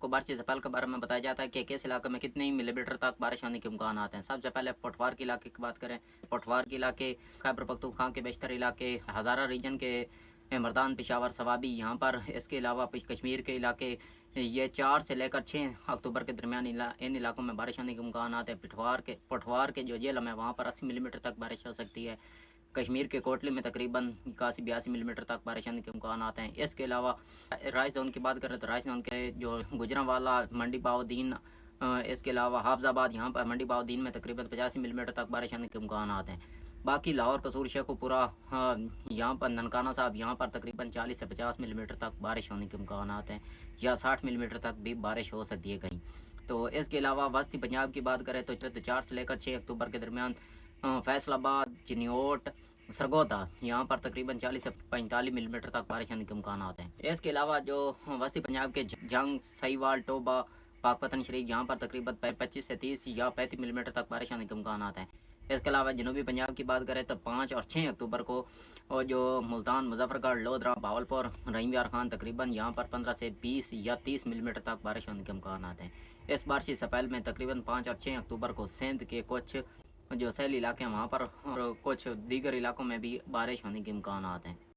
आपको बारिश से पहले के बारे में बताया जाता है कि किस इलाके में कितने मिलीमीटर तक बारिश होने के इम्कान हैं। सबसे पहले पटवार के इलाके की बात करें। पटवार के इलाके, खैबर पख्तूनख्वा के बेशतर इलाके, हज़ारा रीजन के मर्दान, पेशावर, सवाबी यहाँ पर, इसके अलावा कश्मीर के इलाके, ये 4 से लेकर 6 अक्टूबर के दरमियान इन इलाकों में बारिश होने के इम्कान हैं। पटवार के जो जिला है वहाँ पर 80 मिलीमीटर तक बारिश हो सकती है। कश्मीर के कोटली में तकरीबन 81-82 मिलीमीटर तक बारिश होने के इम्कान आते हैं। इसके अलावा राइस जोन की बात करें तो राइस जोन के जो गुजरांवाला, मंडी बाउद्दीन, इसके अलावा हाफजाबाद, यहाँ पर मंडी बाउद्दीन में तकरीबन 85 मिलीमीटर तक बारिश होने के इम्कान आते हैं। बाकी लाहौर, कसूर, शेखुपुरा, यहाँ पर ननकाना साहब, यहाँ पर तकरीबन 40 से 50 मिलीमीटर तक बारिश होने के इम्कान आते हैं, या 60 मिलीमीटर तक भी बारिश हो सकती है कहीं। तो इसके अलावा वस्ती पंजाब की बात करें तो 4 से लेकर 6 अक्टूबर के दरमियान फैसलाबाद, चिन्योट, सरगोदा, यहाँ पर तकरीबन 40 से 45 मिलीमीटर तक बारिश होने के इम्कान आते हैं। इसके अलावा जो वस्ती पंजाब के जंग, सहीवाल, टोबा, पाकपतन शरीफ, यहाँ पर तकरीबन 25 से 30 या 35 मिलीमीटर तक बारिश होने के इम्कान आते हैं। इसके अलावा जनूबी पंजाब की बात करें तो 5 और 6 अक्टूबर को और जो मुल्तान, मुजफ्फरगढ़, लोधरा, भावलपुर, रहीमयार खान, तकरीबन यहाँ पर 15 से 20 या 30 मिलीमीटर तक बारिश होने के इम्कान आते हैं। इस बारिश से पहले में तकरीबन 5 और 6 अक्टूबर को सिंध के कुछ जो सैल इलाके हैं वहाँ पर और कुछ दीगर इलाकों में भी बारिश होने के इम्कान हैं।